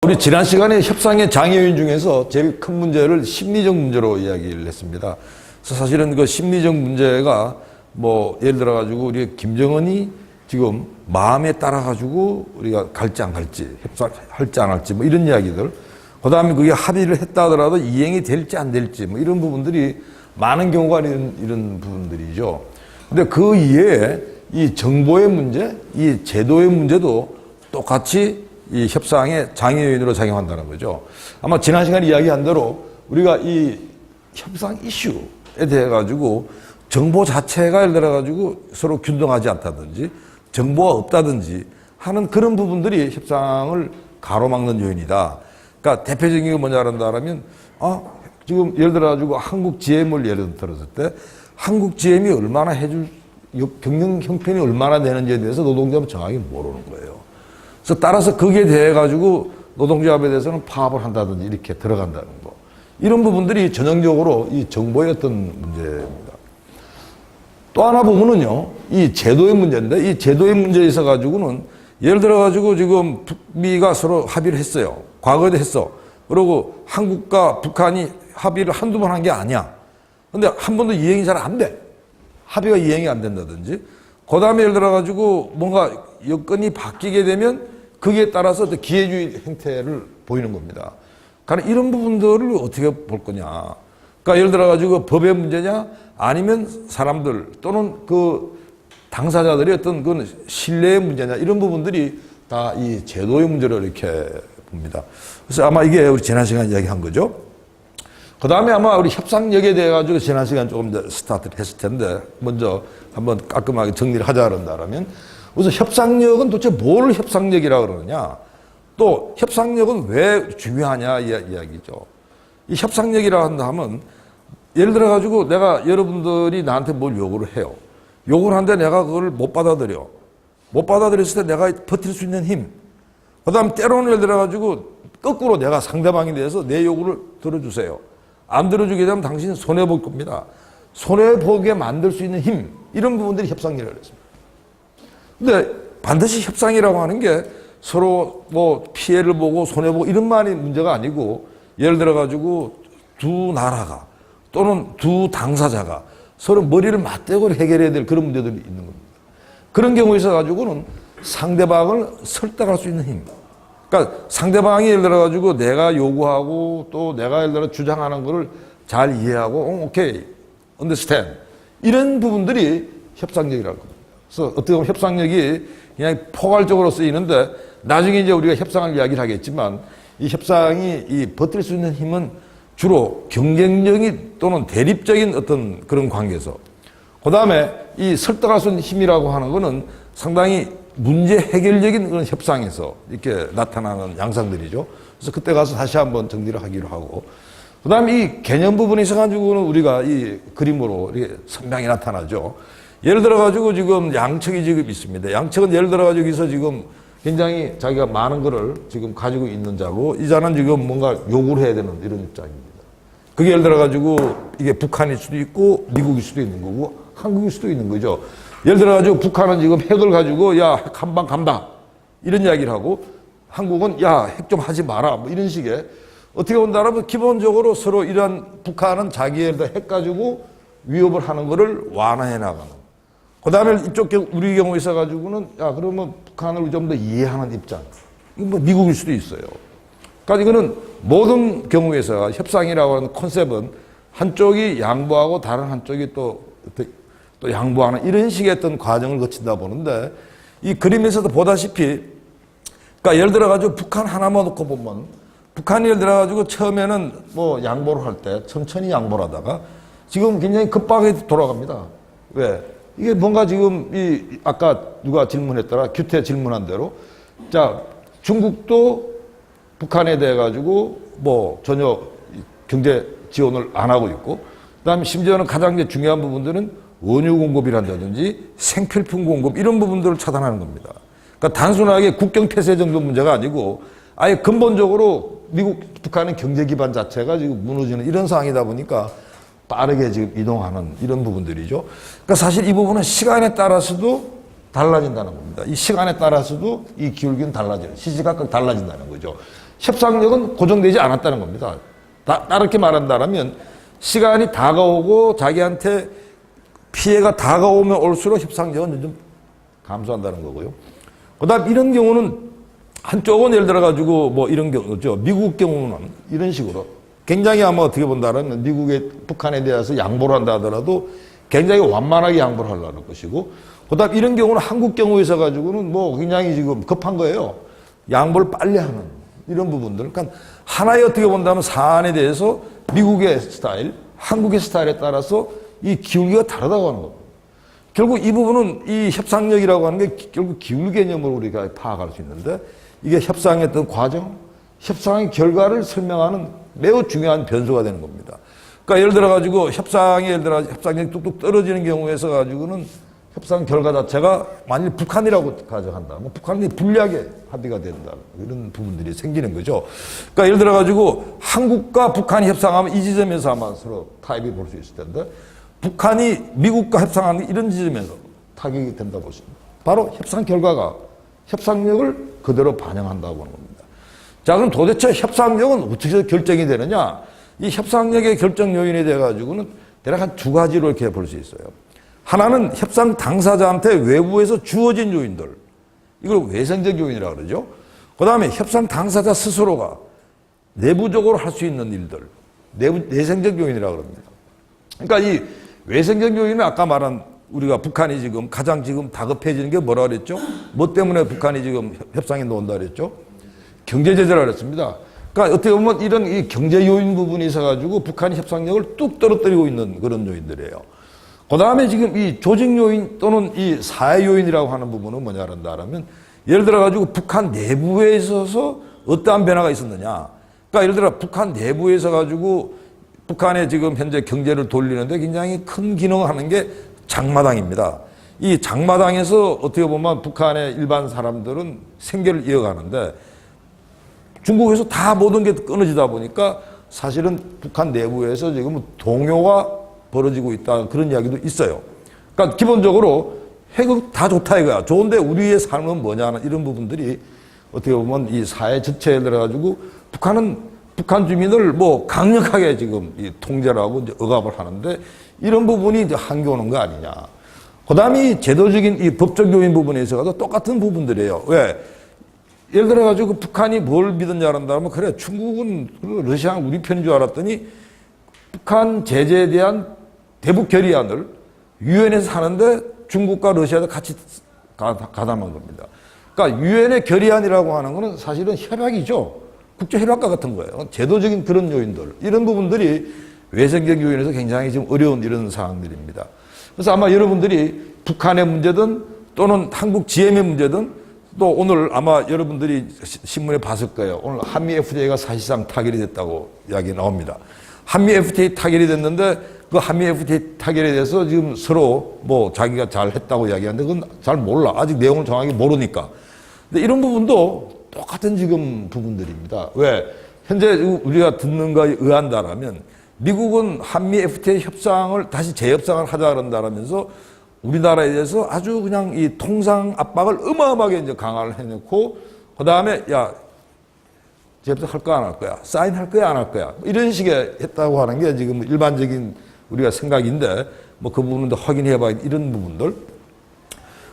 우리 지난 시간에 협상의 장애요인 중에서 제일 큰 문제를 심리적 문제로 이야기를 했습니다. 그래서 사실은 그 심리적 문제가 뭐 예를 들어 가지고 우리 김정은이 지금 마음에 따라 가지고 우리가 갈지 안 갈지, 협상할지 안 할지 뭐 이런 이야기들, 그다음에 그게 합의를 했다 하더라도 이행이 될지 안 될지 뭐 이런 부분들이 많은 경우가 이런 부분들이죠. 근데 그 이외에 이 정보의 문제, 이 제도의 문제도 똑같이 이 협상의 장애요인으로 작용한다는 거죠. 아마 지난 시간에 이야기한 대로 우리가 이 협상 이슈에 대해 가지고 정보 자체가 예를 들어 가지고 서로 균등하지 않다든지 정보가 없다든지 하는 그런 부분들이 협상을 가로막는 요인이다. 그러니까 대표적인 게 뭐냐 한다면 지금 예를 들어 가지고 한국 GM을 예를 들었을 때 한국 GM이 얼마나 해줄 경영 형편이 얼마나 되는지에 대해서 노동자는 정확히 모르는 거예요. 그래서 따라서 거기에 대해 가지고 노동조합에 대해서는 파업을 한다든지 이렇게 들어간다는 거. 이런 부분들이 전형적으로 이 정보의 어떤 문제입니다. 또 하나 보면은요, 이 제도의 문제인데 이 제도의 문제에 있어 가지고는 예를 들어 가지고 지금 북미가 서로 합의를 했어요. 과거에도 했어. 그리고 한국과 북한이 합의를 한두 번 한 게 아니야. 근데 한 번도 이행이 잘 안 돼. 합의가 이행이 안 된다든지. 그 다음에 예를 들어 가지고 뭔가 여건이 바뀌게 되면 거기에 따라서 기회주의 행태를 보이는 겁니다. 그러니까 이런 부분들을 어떻게 볼 거냐. 그러니까 예를 들어 가지고 법의 문제냐 아니면 사람들 또는 그 당사자들의 어떤 그 신뢰의 문제냐 이런 부분들이 다 이 제도의 문제로 이렇게 봅니다. 그래서 아마 이게 우리 지난 시간에 이야기한 거죠. 그 다음에 아마 우리 협상력에 대해 가지고 지난 시간 조금 더 스타트를 했을 텐데 먼저 한번 깔끔하게 정리를 하자 그런다면 우선 협상력은 도대체 뭘 협상력이라고 그러느냐, 또 협상력은 왜 중요하냐 이야기죠. 이 협상력이라고 한다 하면 예를 들어 가지고 내가 여러분들이 나한테 뭘 요구를 해요. 요구를 하는데 내가 그걸 못 받아들여. 못 받아들였을 때 내가 버틸 수 있는 힘. 그 다음 때로는 예를 들어 가지고 거꾸로 내가 상대방에 대해서 내 요구를 들어주세요. 안 들어주게 되면 당신은 손해볼 겁니다. 손해보게 만들 수 있는 힘. 이런 부분들이 협상력이라고 했습니다. 근데 반드시 협상이라고 하는 게 서로 뭐 피해를 보고 손해보고 이런 말이 문제가 아니고 예를 들어 가지고 두 나라가 또는 두 당사자가 서로 머리를 맞대고 해결해야 될 그런 문제들이 있는 겁니다. 그런 경우에 있어 가지고는 상대방을 설득할 수 있는 힘. 그러니까 상대방이 예를 들어 가지고 내가 요구하고 또 내가 예를 들어 주장하는 거를 잘 이해하고 오케이, understand 이런 부분들이 협상력이라고 합니다. 그래서 어떻게 보면 협상력이 그냥 포괄적으로 쓰이는데 나중에 이제 우리가 협상을 이야기를 하겠지만 이 협상이 이 버틸 수 있는 힘은 주로 경쟁적인 또는 대립적인 어떤 그런 관계에서, 그 다음에 이 설득할 수 있는 힘이라고 하는 거는 상당히 문제 해결적인 그런 협상에서 이렇게 나타나는 양상들이죠. 그래서 그때 가서 다시 한번 정리를 하기로 하고, 그 다음에 이 개념 부분에 있어가지고는 우리가 이 그림으로 이렇게 선명히 나타나죠. 예를 들어가지고 지금 양측이 지금 있습니다. 양측은 예를 들어가지고 여기서 지금 굉장히 자기가 많은 거를 지금 가지고 있는 자고 이 자는 지금 뭔가 요구를 해야 되는 이런 입장입니다. 그게 예를 들어가지고 이게 북한일 수도 있고 미국일 수도 있는 거고 한국일 수도 있는 거죠. 예를 들어가지고 북한은 지금 핵을 가지고 야, 핵 한 방 간다 이런 이야기를 하고 한국은 야, 핵 좀 하지 마라 뭐 이런 식의 어떻게 본다면 기본적으로 서로 이러한 북한은 자기의 핵 가지고 위협을 하는 거를 완화해 나가는. 그 다음에 이쪽 우리 경우에 있어가지고는 야, 그러면 북한을 좀 더 이해하는 입장. 이건 뭐 미국일 수도 있어요. 그러니까 이거는 모든 경우에서 협상이라고 하는 컨셉은 한쪽이 양보하고 다른 한쪽이 또 양보하는 이런 식의 어떤 과정을 거친다 보는데 이 그림에서도 보다시피 그러니까 예를 들어가지고 북한 하나만 놓고 보면 북한이 예를 들어가지고 처음에는 뭐 양보를 할 때 천천히 양보를 하다가 지금 굉장히 급하게 돌아갑니다. 왜? 이게 뭔가 지금 이 아까 누가 질문했더라 규태 질문한 대로 자 중국도 북한에 대해 가지고 뭐 전혀 경제 지원을 안 하고 있고 그다음에 심지어는 가장 이제 중요한 부분들은 원유 공급이란다든지 생필품 공급 이런 부분들을 차단하는 겁니다. 그러니까 단순하게 국경 폐쇄 정도 문제가 아니고 아예 근본적으로 미국 북한의 경제 기반 자체가 지금 무너지는 이런 상황이다 보니까 빠르게 지금 이동하는 이런 부분들이죠. 그러니까 사실 이 부분은 시간에 따라서도 달라진다는 겁니다. 이 시간에 따라서도 이 기울기는 달라지는, 시시각각 달라진다는 거죠. 협상력은 고정되지 않았다는 겁니다. 다르게 말한다면 시간이 다가오고 자기한테 피해가 다가오면 올수록 협상력은 좀 감소한다는 거고요. 그다음 이런 경우는 한쪽은 예를 들어 가지고 뭐 이런 경우죠. 미국 경우는 이런 식으로 굉장히 아마 어떻게 본다면 미국의 북한에 대해서 양보를 한다 하더라도 굉장히 완만하게 양보를 하려는 것이고, 그다음 이런 경우는 한국 경우에 있어 가지고는 뭐 굉장히 지금 급한 거예요. 양보를 빨리 하는 이런 부분들. 그러니까 하나의 어떻게 본다면 사안에 대해서 미국의 스타일, 한국의 스타일에 따라서 이 기울기가 다르다고 하는 겁니다. 결국 이 부분은 이 협상력이라고 하는 게 결국 기울 개념으로 우리가 파악할 수 있는데, 이게 협상의 어떤 과정, 협상의 결과를 설명하는 매우 중요한 변수가 되는 겁니다. 그러니까 예를 들어 가지고 협상력이 뚝뚝 떨어지는 경우에서 가지고는 협상 결과 자체가 만일 북한이라고 가정한다면 북한이 불리하게 합의가 된다, 이런 부분들이 생기는 거죠. 그러니까 예를 들어 가지고 한국과 북한이 협상하면 이 지점에서 아마 서로 타협이 볼 수 있을 텐데, 북한이 미국과 협상하는 이런 지점에서 타격이 된다 보십니다. 바로 협상 결과가 협상력을 그대로 반영한다고 하는 겁니다. 자, 그럼 도대체 협상력은 어떻게 결정이 되느냐? 이 협상력의 결정 요인에 대해 가지고는 대략 한 두 가지로 이렇게 볼 수 있어요. 하나는 협상 당사자한테 외부에서 주어진 요인들, 이걸 외생적 요인이라고 그러죠. 그 다음에 협상 당사자 스스로가 내부적으로 할 수 있는 일들, 내생적 요인이라고 그럽니다. 그러니까 이 외생적 요인은 아까 말한 우리가 북한이 지금 가장 지금 다급해지는 게 뭐라 그랬죠? 뭐 때문에 북한이 지금 협상에 놓는다 그랬죠? 경제 제재라 그랬습니다. 그러니까 어떻게 보면 이런 이 경제 요인 부분이 있어가지고 북한이 협상력을 뚝 떨어뜨리고 있는 그런 요인들이에요. 그 다음에 지금 이 조직 요인 또는 이 사회 요인이라고 하는 부분은 뭐냐 한다면, 예를 들어가지고 북한 내부에 있어서 어떠한 변화가 있었느냐. 그러니까 예를 들어 북한 내부에 있어 가지고 북한의 지금 현재 경제를 돌리는데 굉장히 큰 기능을 하는 게 장마당입니다. 이 장마당에서 어떻게 보면 북한의 일반 사람들은 생계를 이어가는데 중국에서 다 모든 게 끊어지다 보니까 사실은 북한 내부에서 지금 동요가 벌어지고 있다, 그런 이야기도 있어요. 그러니까 기본적으로 핵은 다 좋다 이거야. 좋은데 우리의 삶은 뭐냐는 이런 부분들이 어떻게 보면 이 사회 전체에 들어가지고 북한 주민을 뭐 강력하게 지금 이 통제를 하고 이제 억압을 하는데, 이런 부분이 이제 한계 오는 거 아니냐. 그 다음에 이 제도적인 이 법적 요인 부분에 있어서 똑같은 부분들이에요. 왜? 예를 들어가지고 북한이 뭘 믿었냐 한다면, 그래, 중국은 러시아는 우리 편인 줄 알았더니 북한 제재에 대한 대북 결의안을 유엔에서 하는데 중국과 러시아도 같이 가담한 겁니다. 그러니까 유엔의 결의안이라고 하는 거는 사실은 협약이죠. 국제 협약과 같은 거예요. 제도적인 그런 요인들, 이런 부분들이 외생적 요인에서 굉장히 지금 어려운 이런 사항들입니다. 그래서 아마 여러분들이 북한의 문제든 또는 한국 GM의 문제든, 또 오늘 아마 여러분들이 신문에 봤을 거예요. 오늘 한미 FTA가 사실상 타결이 됐다고 이야기 나옵니다. 한미 FTA 타결이 됐는데 그 한미 FTA 타결에 대해서 지금 서로 뭐 자기가 잘 했다고 이야기하는데 그건 잘 몰라. 아직 내용을 정확히 모르니까. 근데 이런 부분도 똑같은 지금 부분들입니다. 왜? 현재 우리가 듣는 거에 의한다라면 미국은 한미 FTA 협상을 다시 재협상을 하자 그런다라면서 우리나라에 대해서 아주 그냥 이 통상 압박을 어마어마하게 이제 강화를 해놓고, 그 다음에 야, 재협상 할 거야 안 할 거야? 사인할 거야 안 할 거야? 이런 식의 했다고 하는 게 지금 일반적인 우리가 생각인데, 뭐 그 부분도 확인해 봐야 이런 부분들.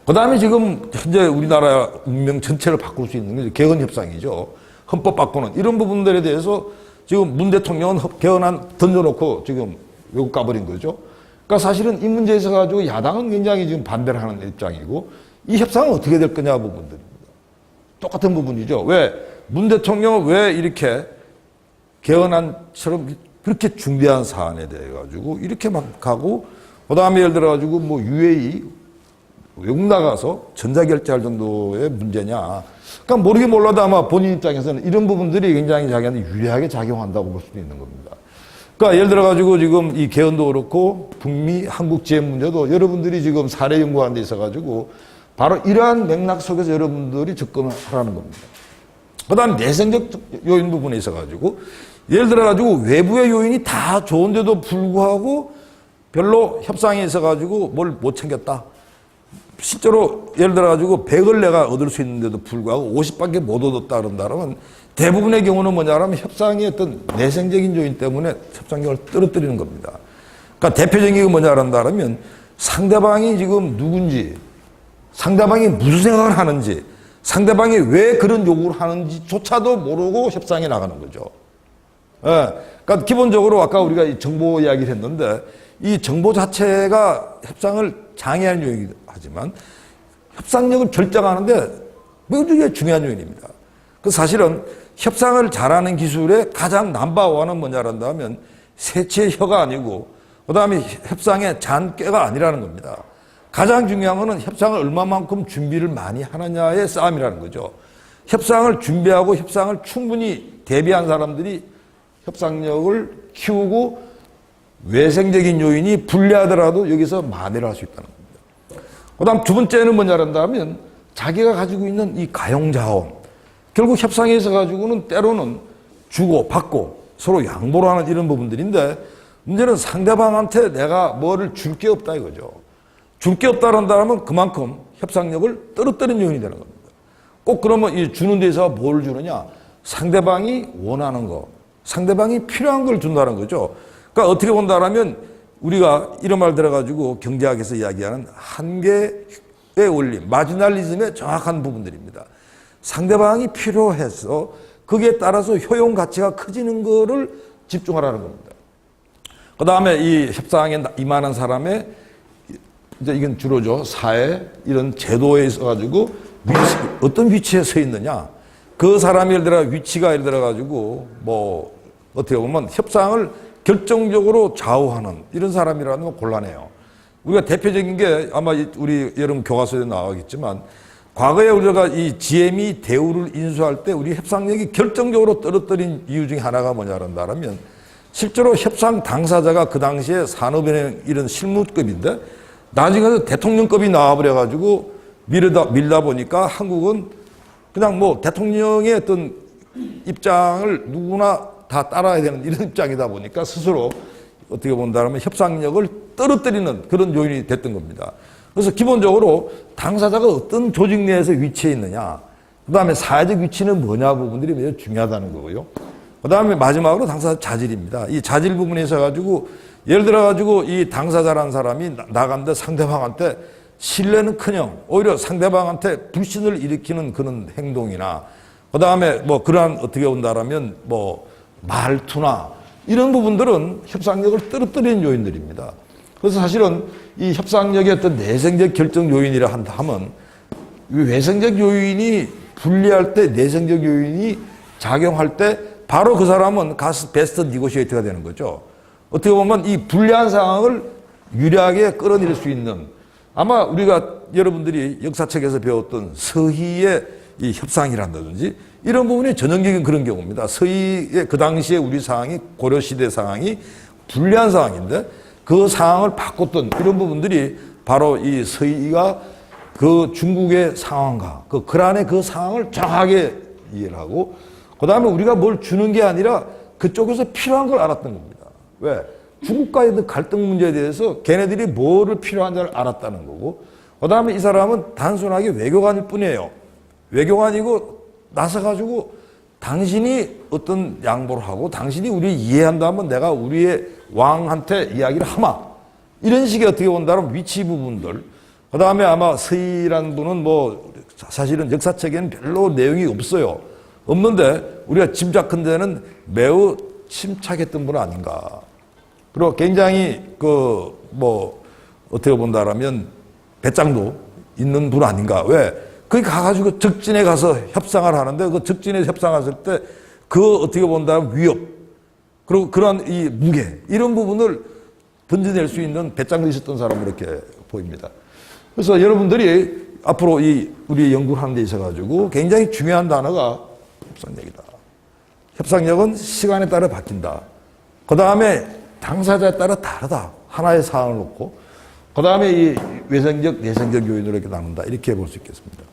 그 다음에 지금 현재 우리나라 운명 전체를 바꿀 수 있는 게 개헌 협상이죠. 헌법 바꾸는 이런 부분들에 대해서 지금 문 대통령은 개헌안 던져놓고 지금 외국 가버린 거죠. 그러니까 사실은 이 문제에 있어 가지고 야당은 굉장히 지금 반대를 하는 입장이고, 이 협상은 어떻게 될 거냐 부분들입니다. 똑같은 부분이죠. 왜? 문 대통령은 왜 이렇게 개헌안처럼 그렇게 중대한 사안에 대해 가지고 이렇게 막 가고, 그 다음에 예를 들어 가지고 뭐 UAE 외국 나가서 전자결제할 정도의 문제냐. 그러니까 모르게 몰라도 아마 본인 입장에서는 이런 부분들이 굉장히 자기한테 유리하게 작용한다고 볼 수도 있는 겁니다. 그러니까 예를 들어 가지고 지금 이 개헌도 그렇고 북미 한국 GM 문제도 여러분들이 지금 사례 연구하는 데 있어 가지고 바로 이러한 맥락 속에서 여러분들이 접근을 하라는 겁니다. 그 다음에 내생적 요인 부분에 있어 가지고 예를 들어 가지고 외부의 요인이 다 좋은데도 불구하고 별로 협상에 있어 가지고 뭘 못 챙겼다. 실제로 예를 들어 가지고 100을 내가 얻을 수 있는데도 불구하고 50밖에 못 얻었다 그런다면 대부분의 경우는 뭐냐면 협상의 어떤 내생적인 요인 때문에 협상력을 떨어뜨리는 겁니다. 그러니까 대표적인 게 뭐냐면 상대방이 지금 누군지, 상대방이 무슨 생각을 하는지, 상대방이 왜 그런 요구를 하는지조차도 모르고 협상에 나가는 거죠. 예. 그러니까 기본적으로 아까 우리가 이 정보 이야기를 했는데 이 정보 자체가 협상을 장애하는 요인이기도 하지만 협상력을 결정하는데 매우 중요한 요인입니다. 그 사실은 협상을 잘하는 기술의 가장 넘버원은 뭐냐란다 하면 새치의 혀가 아니고 그 다음에 협상의 잔꾀가 아니라는 겁니다. 가장 중요한 것은 협상을 얼마만큼 준비를 많이 하느냐의 싸움이라는 거죠. 협상을 준비하고 협상을 충분히 대비한 사람들이 협상력을 키우고 외생적인 요인이 불리하더라도 여기서 만회를 할 수 있다는 겁니다. 그 다음 두 번째는 뭐냐란다 하면 자기가 가지고 있는 이 가용자원, 결국 협상에서 가지고는 때로는 주고 받고 서로 양보를 하는 이런 부분들인데 문제는 상대방한테 내가 뭐를 줄 게 없다 이거죠. 줄 게 없다는 다음은 그만큼 협상력을 떨어뜨리는 요인이 되는 겁니다. 꼭 그러면 이 주는 데서 뭘 주느냐? 상대방이 원하는 거, 상대방이 필요한 걸 준다는 거죠. 그러니까 어떻게 본다라면 우리가 이런 말 들어가지고 경제학에서 이야기하는 한계의 원리, 마지널리즘의 정확한 부분들입니다. 상대방이 필요해서 거기에 따라서 효용 가치가 커지는 거를 집중하라는 겁니다. 그 다음에 이 협상에 임하는 사람의 이제 이건 주로죠. 사회 이런 제도에 있어가지고 어떤 위치에 서 있느냐. 그 사람이 예를 들어 위치가 예를 들어가지고 뭐 어떻게 보면 협상을 결정적으로 좌우하는 이런 사람이라는 건 곤란해요. 우리가 대표적인 게 아마 우리 여러분 교과서에 나오겠지만 과거에 우리가 이 GM이 대우를 인수할 때 우리 협상력이 결정적으로 떨어뜨린 이유 중에 하나가 뭐냐면 실제로 협상 당사자가 그 당시에 산업은행 이런 실무급인데 나중에 대통령급이 나와버려가지고 밀다 보니까 한국은 그냥 뭐 대통령의 어떤 입장을 누구나 다 따라야 되는 이런 입장이다 보니까 스스로 어떻게 본다면 협상력을 떨어뜨리는 그런 요인이 됐던 겁니다. 그래서 기본적으로 당사자가 어떤 조직 내에서 위치해 있느냐, 그 다음에 사회적 위치는 뭐냐 부분들이 매우 중요하다는 거고요. 그 다음에 마지막으로 당사자 자질입니다. 이 자질 부분에 있어가지고 예를 들어가지고 이 당사자라는 사람이 나간데 상대방한테 신뢰는커녕 오히려 상대방한테 불신을 일으키는 그런 행동이나 그 다음에 뭐 그러한 어떻게 본다라면 뭐 말투나 이런 부분들은 협상력을 떨어뜨리는 요인들입니다. 그래서 사실은 이 협상력의 어떤 내생적 결정 요인이라 한다면 외생적 요인이 불리할 때 내생적 요인이 작용할 때 바로 그 사람은 가스 베스트 니고시에이터가 되는 거죠. 어떻게 보면 이 불리한 상황을 유리하게 끌어낼 수 있는 아마 우리가 여러분들이 역사책에서 배웠던 서희의 이 협상이란다든지 이런 부분이 전형적인 그런 경우입니다. 서희의 그 당시에 우리 상황이 고려시대 상황이 불리한 상황인데 그 상황을 바꿨던 이런 부분들이 바로 이 서희가 그 중국의 상황과 그 안에 그 상황을 정확하게 이해를 하고 그 다음에 우리가 뭘 주는 게 아니라 그쪽에서 필요한 걸 알았던 겁니다. 왜? 중국과의 갈등 문제에 대해서 걔네들이 뭐를 필요한지를 알았다는 거고 그 다음에 이 사람은 단순하게 외교관일 뿐이에요. 외교관이고 나서가지고 당신이 어떤 양보를 하고 당신이 우리 이해한다면 내가 우리의 왕한테 이야기를 하마. 이런 식의 어떻게 본다면 위치 부분들. 그 다음에 아마 서희라는 분은 뭐 사실은 역사책에는 별로 내용이 없어요. 없는데 우리가 짐작컨대는 매우 침착했던 분 아닌가. 그리고 굉장히 그 뭐 어떻게 본다라면 배짱도 있는 분 아닌가. 왜? 거기 가가지고 적진에 가서 협상을 하는데 그 적진에 협상했을 때 그 어떻게 본다면 위협 그리고 그러한 이 무게 이런 부분을 던져낼 수 있는 배짱도 있었던 사람으로 이렇게 보입니다. 그래서 여러분들이 앞으로 이 우리 연구를 하는 데 있어가지고 굉장히 중요한 단어가 협상력이다. 협상력은 시간에 따라 바뀐다. 그 다음에 당사자에 따라 다르다. 하나의 사항을 놓고 그 다음에 이 외생적, 내생적 요인으로 이렇게 나눈다. 이렇게 볼 수 있겠습니다.